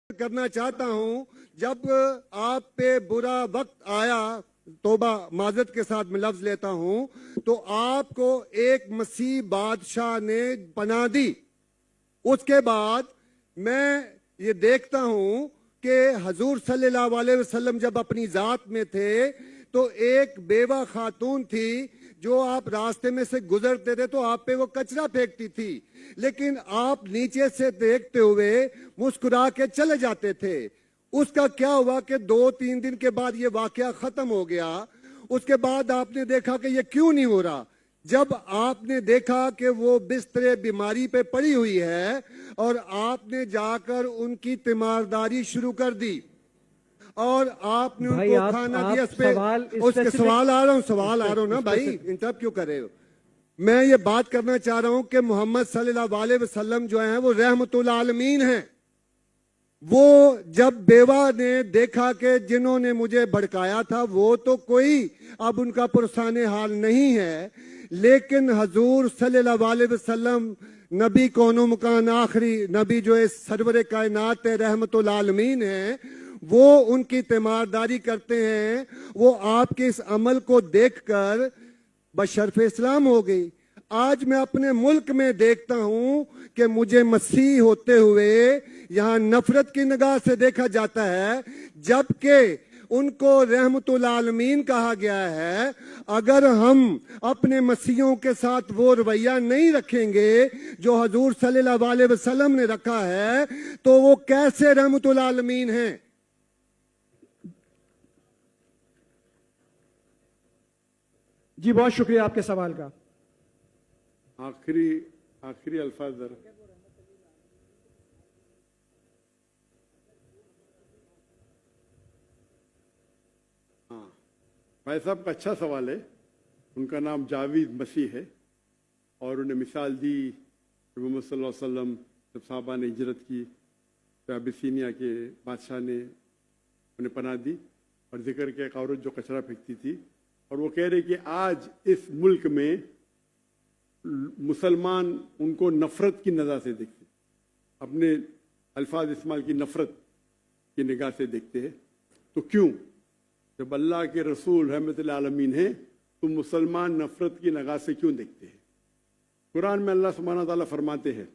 کرنا چاہتا ہوں جب آپ پہ برا وقت آیا، توبہ معذرت کے ساتھ میں لفظ لیتا ہوں، تو آپ کو ایک مسیح بادشاہ نے پناہ دی۔ اس کے بعد میں یہ دیکھتا ہوں کہ حضور صلی اللہ علیہ وسلم جب اپنی ذات میں تھے تو ایک بیوہ خاتون تھی جو آپ راستے میں سے گزرتے تھے تو آپ پہ وہ کچرا پھینکتی تھی، لیکن آپ نیچے سے دیکھتے ہوئے مسکرا کے چلے جاتے تھے۔ اس کا کیا ہوا کہ 2-3 دن کے بعد یہ واقعہ ختم ہو گیا۔ اس کے بعد آپ نے دیکھا کہ یہ کیوں نہیں ہو رہا۔ جب آپ نے دیکھا کہ وہ بستر بیماری پہ پڑی ہوئی ہے اور آپ نے جا کر ان کی تیمارداری شروع کر دی اور آپ نے ان کو کھانا دیا، اس کے سوال آ رہا ہوں نا بھائی، انٹرپٹ کیوں کر رہے ہو؟ میں یہ بات کرنا چاہ رہا ہوں کہ محمد صلی اللہ علیہ وسلم جو ہیں وہ رحمت العالمین ہیں۔ وہ جب بیوہ نے دیکھا کہ جنہوں نے مجھے بھڑکایا تھا وہ تو کوئی اب ان کا پرسان حال نہیں ہے، لیکن حضور صلی اللہ علیہ وسلم نبی کون و مکان آخری نبی جو اس سرور کائنات رحمت العالمین ہیں، وہ ان کی تیمارداری کرتے ہیں۔ وہ آپ کے اس عمل کو دیکھ کر بشرف اسلام ہو گئی۔ آج میں اپنے ملک میں دیکھتا ہوں کہ مجھے مسیح ہوتے ہوئے یہاں نفرت کی نگاہ سے دیکھا جاتا ہے، جبکہ ان کو رحمت العالمین کہا گیا ہے۔ اگر ہم اپنے مسیحوں کے ساتھ وہ رویہ نہیں رکھیں گے جو حضور صلی اللہ علیہ وسلم نے رکھا ہے تو وہ کیسے رحمت العالمین ہیں؟ جی بہت شکریہ آپ کے سوال کا۔ آخری الفاظ ذرا۔ ہاں، بھائی صاحب کا اچھا سوال ہے۔ ان کا نام جاوید مسیح ہے اور انہیں مثال دی کہ محمد صلی اللہ علیہ وسلم جب صحابہ نے ہجرت کی تو ابیسینیا کے بادشاہ نے انہیں پناہ دی، اور ذکر کے ایک عورت جو کچرا پھینکتی تھی، اور وہ کہہ رہے کہ آج اس ملک میں مسلمان ان کو نفرت کی نظر سے دیکھتے، اپنے الفاظ استعمال کی نفرت کی نگاہ سے دیکھتے ہیں۔ تو کیوں؟ جب اللہ کے رسول رحمت العالمین ہیں تو مسلمان نفرت کی نگاہ سے کیوں دیکھتے ہیں؟ قرآن میں اللہ سبحانہ تعالیٰ فرماتے ہیں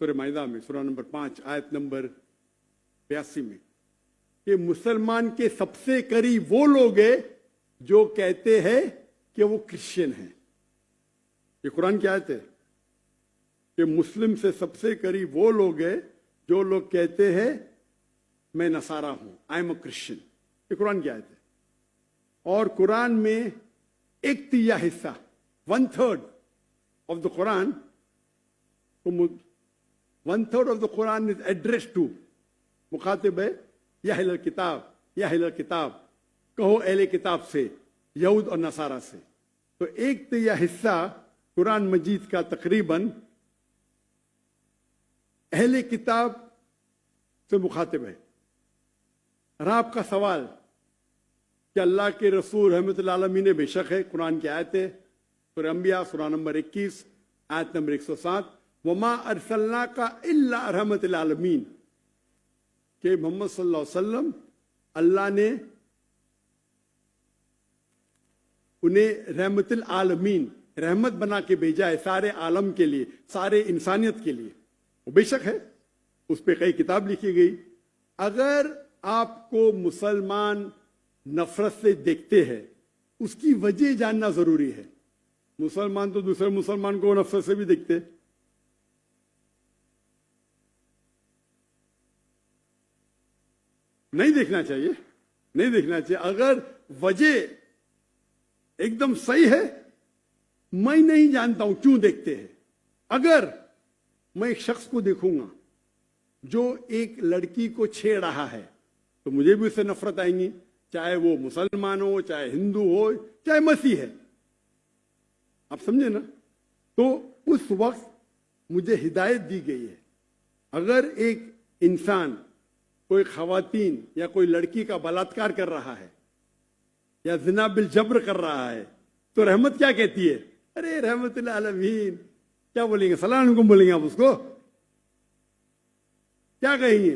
سورہ مائدہ میں سورہ نمبر 5 آیت نمبر 82 میں کہ مسلمان کے سب سے قریب وہ لوگ ہیں جو کہتے ہیں کہ وہ کرسچن ہیں۔ یہ قرآن کی آیت ہے کہ مسلم سے سب سے قریب وہ لوگ ہیں جو لوگ کہتے ہیں میں نصارہ ہوں، آئی ایم اے کرسچن۔ یہ قرآن کی آیت ہے۔ اور قرآن میں 1/3 حصہ 1/3 of the Quran 1/3 of the Quran is addressed to مخاطب ہے یا اہل الکتاب، یا اہل الکتاب کہو اہل کتاب سے، یہود اور نصارہ سے۔ تو 1/3 حصہ قرآن مجید کا تقریباً اہل کتاب سے مخاطب ہے۔ اور آپ کا سوال کہ اللہ کے رسول رحمت اللہ عالمین بے شک ہے، قرآن کی آیت ہے سورہ انبیاء سورہ نمبر 21 آیت نمبر 107 وما ارسلناک الا رحمت للعالمین، کہ محمد صلی اللہ علیہ وسلم اللہ نے انہیں رحمت العالمین رحمت بنا کے بھیجا ہے، سارے عالم کے لیے، سارے انسانیت کے لیے۔ وہ بے شک ہے، اس پہ کئی کتاب لکھی گئی۔ اگر آپ کو مسلمان نفرت سے دیکھتے ہیں اس کی وجہ جاننا ضروری ہے۔ مسلمان تو دوسرے مسلمان کو نفرت سے بھی دیکھتے، نہیں دیکھنا چاہیے، نہیں دیکھنا چاہیے۔ اگر وجہ ایک دم صحیح ہے، میں نہیں جانتا ہوں کیوں دیکھتے ہیں۔ اگر میں ایک شخص کو دیکھوں گا جو ایک لڑکی کو چھیڑ رہا ہے تو مجھے بھی اس سے نفرت آئیں گی، چاہے وہ مسلمان ہو، چاہے ہندو ہو، چاہے مسیح ہے۔ آپ سمجھے نا؟ تو اس وقت مجھے ہدایت دی گئی ہے، اگر ایک انسان کوئی خواتین یا کوئی لڑکی کا بلاತ್ಕಾರ کر رہا ہے یا زنا بالجبر کر رہا ہے تو رحمت کیا کہتی ہے؟ ارے رحمت العالمین، کیا بولیں گے؟ السلام علیکم بولیں گے آپ اس کو؟ کیا کہیں گے؟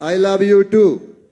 I love you too.